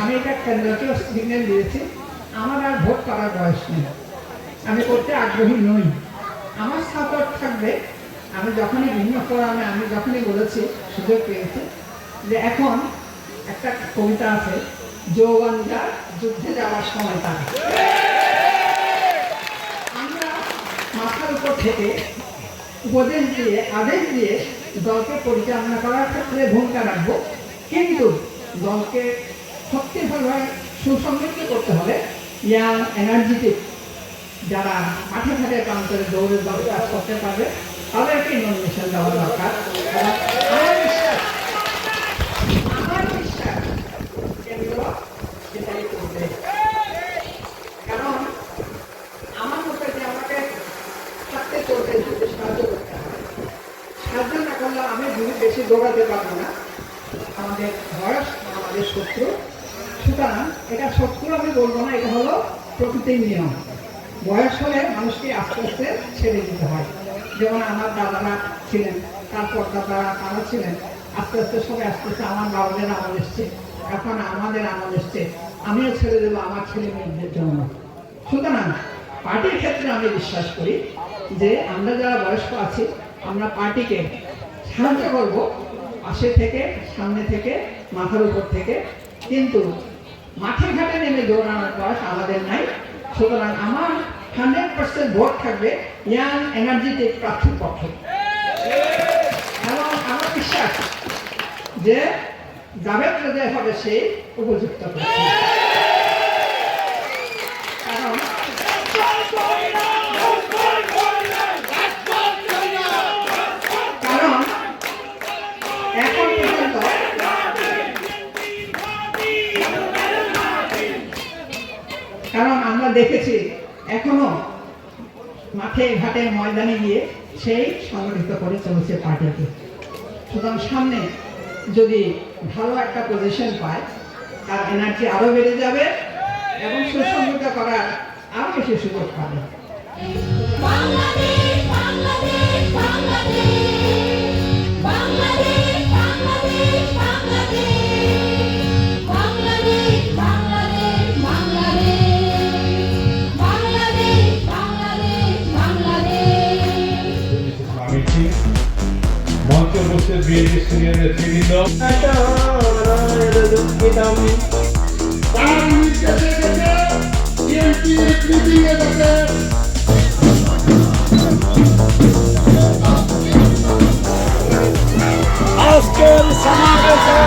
আমি এটা কেন্দ্রকেও সিগন্যাল দিয়েছি, আমার আর ভোট করার বয়স নেই, আমি করতে আগ্রহী নই। আমার সাপোর্ট থাকবে। আমি যখনই ভিন্ন ফোরামে আমি যখনই বলেছি, সুযোগ পেয়েছি যে এখন একটা কবিতা আছে, যৌবন যার যুদ্ধে যাওয়ার সময় তার। আমরা মাথার উপর থেকে উপদেশ দিয়ে আদেশ দিয়ে দলকে পরিচালনা করার ক্ষেত্রে ভূমিকা রাখবো, কিন্তু দলকে শক্তিশালীভাবে সুসংগঠিত করতে হলে ইয়াং এনার্জেটিক যারা মাঠে ঘাটে প্রান্তরে দৌড়ে দল কাজ করতে পারবে তাদেরকে নমিনেশন দেওয়া দরকার। আমার বিশ্বাস কেন্দ্র সেটাই করবে, কারণ আমার মতে যে আমাকে থাকতে চলতে যদি সাহায্য করতে হবে, সাহায্য না করলে আমি বেশি দৌড়াতে পারবো না। আমাদের বয়স আমাদের শত্রু, সুতরাং এটা শত্রু আমি বলবো না, এটা হলো প্রকৃতির নিয়ম। বয়স হলে মানুষকে আস্তে আস্তে ছেড়ে দিতে হয়। যেমন আমার দাদারা ছিলেন, তারপর দাদারা তারা ছিলেন, আস্তে আস্তে সবাই আস্তে আস্তে আমার বাবাদের আমল এসছে, এখন আমাদের আমল এসছে, আমিও ছেড়ে দেবো আমার ছেলে মেয়েদের জন্য। সুতরাং পার্টির ক্ষেত্রে আমি বিশ্বাস করি যে আমরা যারা বয়স্ক আছি আমরা পার্টিকে সাহায্য করব, পাশে থেকে, সামনে থেকে, মাথার উপর থেকে, কিন্তু মাঠে ঘাটে নেমে দৌড়ানোর বয়স আমাদের নাই। সুতরাং আমার 100% ভোট থাকবে ইয়াং এনার্জেটিক প্রার্থীর পক্ষে, এবং আমার বিশ্বাস যে জাভেদ রেজা হবে সেই উপযুক্ত প্রার্থী। কারণ এখন পর্যন্ত আমরা দেখেছি এখনো মাঠে ঘাটে ময়দানে গিয়ে সেই সংগঠিত করে চলেছে পার্টিকে। সুতরাং সামনে যদি ভালো একটা পজিশন পায় তার এনার্জি আরো বেড়ে যাবে এবং সুসংগঠিত করার আরো বেশি সুযোগ পাবে। মঞ্চ বসে বিএনপি সিনিয়র নেতৃবৃন্দ আজকের সমাবেশে